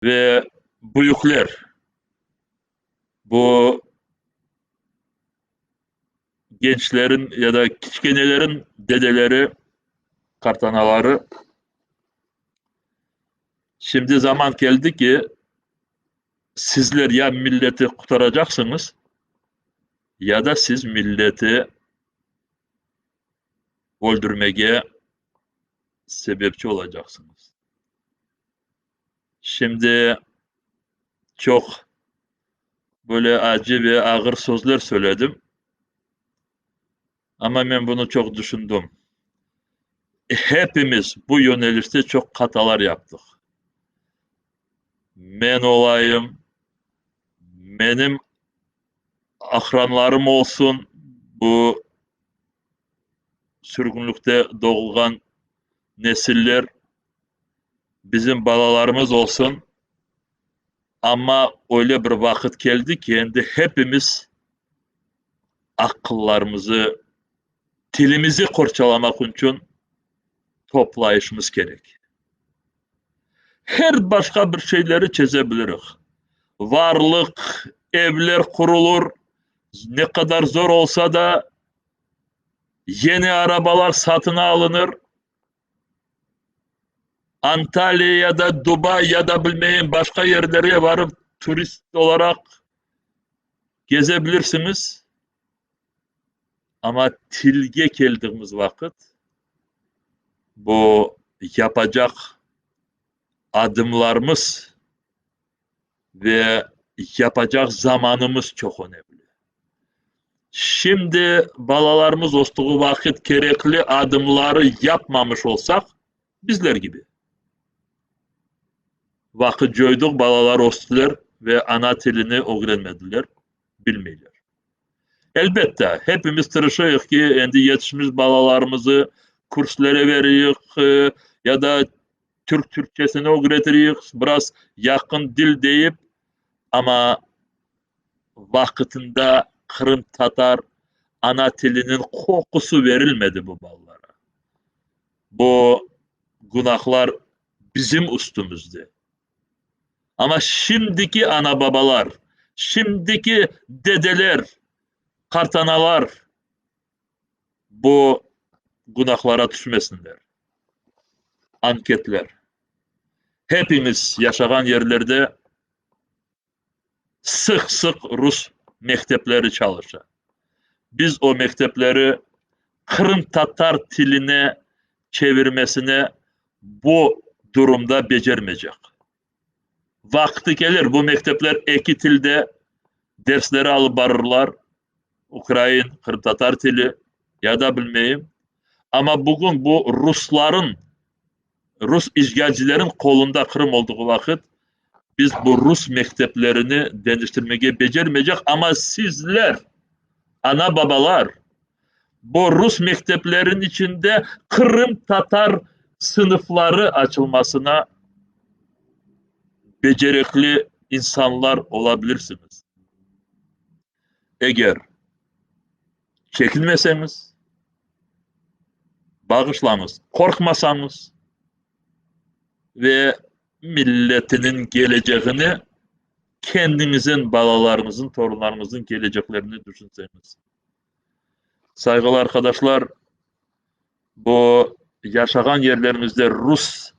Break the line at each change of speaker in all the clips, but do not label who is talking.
ve büyükler, bu gençlerin ya da kiçkenelerin dedeleri, kartanaları, şimdi zaman geldi ki sizler ya milleti kurtaracaksınız ya da siz milleti öldürmeye sebepçi olacaksınız. Şimdi çok böyle acı ve ağır sözler söyledim ama ben bunu çok düşündüm. Hepimiz bu yönelişte çok hatalar yaptık. Ben olayım, benim akranlarım olsun, bu sürgünlükte doğulan nesiller bizim balalarımız olsun. Ama öyle bir vakit geldi ki endi hepimiz akıllarımızı, tilimizi korçalamak için toplayışımız gerek. Her başka bir şeyleri çözebiliriz. Varlık, evler kurulur, ne kadar zor olsa da yeni arabalar satına alınır. Antalya ya da Dubai ya da bilmeyin başka yerlere varıp turist olarak gezebilirsiniz. Ama tilge geldiğimiz vakit bu yapacak adımlarımız ve yapacak zamanımız çok önemli. Şimdi balalarımız olduğu vakit gerekli adımları yapmamış olsak bizler gibi. Vakit coyduk balalar oldular ve ana tilini öğrenmediler, bilmiyorlar. Elbette hepimiz tırışıyoruz ki endi yetişmiş balalarımızı kurslara veriyoruz ya da Türkçesini öğretiyoruz, biraz yakın dil deyip ama vakitinde Kırım Tatar ana tilinin kokusu verilmedi bu ballara. Bu günahlar bizim üstümüzde. Ama şimdiki ana babalar, şimdiki dedeler, kartanalar bu günahlara düşmesinler. Anketler. Hepimiz yaşayan yerlerde sık sık Rus mektepleri çalışır. Biz o mektepleri Kırım Tatar tiline çevirmesine bu durumda becermeyecek. Vakti gelir bu mektepler iki tilde dersleri alıp barırlar. Ukrayn, Kırım Tatar tili ya da bilmeyeyim. Ama bugün bu Rus işgalcilerin kolunda Kırım olduğu vakit biz bu Rus mekteplerini değiştirmeye becermeyecek ama sizler, ana babalar, bu Rus mekteplerin içinde Kırım Tatar sınıfları açılmasına becerikli insanlar olabilirsiniz. Eğer çekinmeseniz, bağışlanız, korkmasanız ve milletinin geleceğini kendinizin, balalarınızın, torunlarınızın geleceklerini düşünseniz. Saygılı arkadaşlar, bu yaşayan yerlerimizde Rus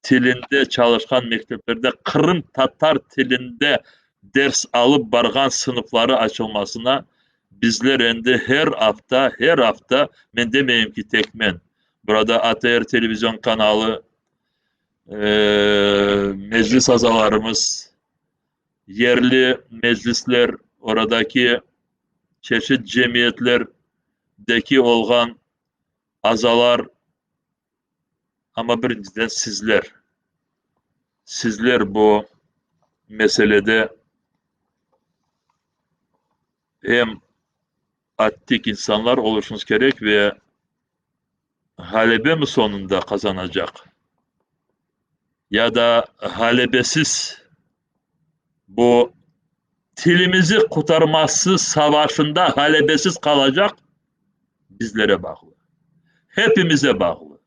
tilinde çalışan mekteplerde Kırım Tatar tilinde ders alıp bargan sınıfları açılmasına bizler endi her hafta ben demeyeyim ki tek men. Burada ATR televizyon kanalı, meclis azalarımız, yerli meclisler, oradaki çeşit cemiyetlerdeki olgan azalar ama birinciden sizler bu meselede hem attik insanlar oluşunuz gerek ve halebe mi sonunda kazanacak? Ya da halebesiz bu tilimizi kurtarması savaşında halebesiz kalacak bizlere bağlı. Hepimize bağlı.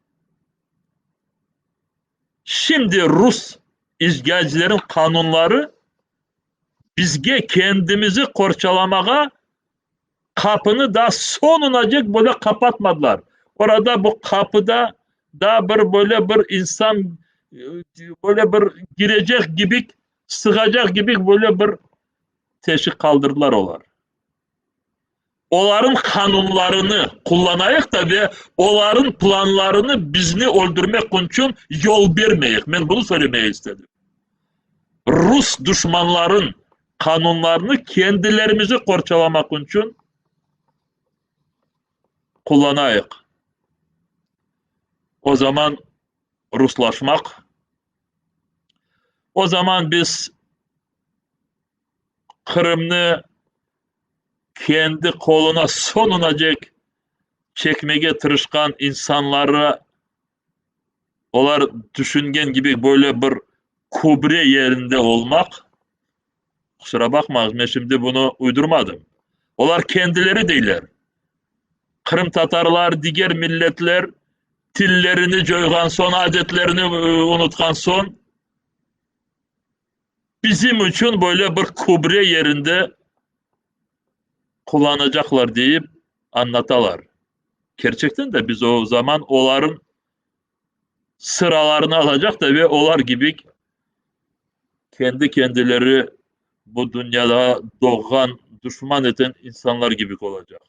Şimdi Rus izgəlcilərin kanunları bizge kendimizi korçalamağa kapını da sonunacık böyle kapatmadılar. Orada bu kapıda da böyle bir insan böyle bir girecek gibi, sığacak gibi böyle bir teşvik kaldırdılar olar. Onların kanunlarını kullanayıq da ve onların planlarını bizni öldürmek için yol vermeyik. Ben bunu söylemeye istedim. Rus düşmanların kanunlarını kendilerimizi korçalamak için kullanayıq. O zaman Ruslaşmak, o zaman biz Kırım'ı kendi koluna sonunacak çekmeye tırışkan insanları onlar düşüngen gibi böyle bir kubre yerinde olmak, kusura bakmayın ben şimdi bunu uydurmadım. Onlar kendileri değiller. Kırım Tatarlar, diğer milletler tillerini coygan son, adetlerini unutkan son bizim için böyle bir kubre yerinde kullanacaklar deyip anlatalar. Gerçekten de biz o zaman onların sıralarını alacak da ve onlar gibi kendi kendileri bu dünyada doğan, düşman eden insanlar gibi olacak.